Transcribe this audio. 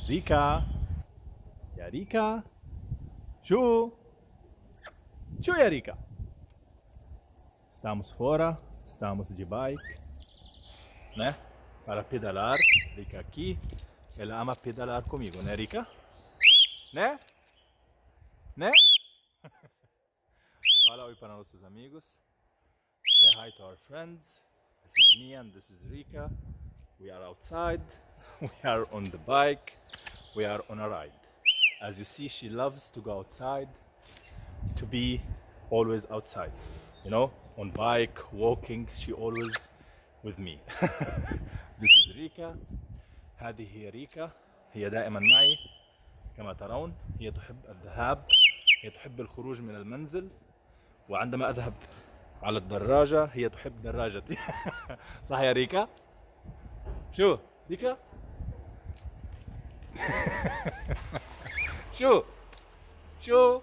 ريكا يا ريكا شو يا Rica? Estamos fora, estamos de bike, né? Para pedalar. Rica aqui, ela ama pedalar comigo, né Rica? Né? Né? Fala oi para nossos amigos. Say hi to our friends. This is me and this is Rica. We are outside. We are on the bike. We are on a ride. As you see, she loves to go outside, to be always outside, you know, on bike, walking, she always with me. This is Rica. هذه هي ريكا. هي دائما معي كما ترون. هي تحب الذهاب، هي تحب الخروج من المنزل، وعندما أذهب على الدراجة هي تحب دراجتي. صح يا ريكا؟ شو ريكا؟ شو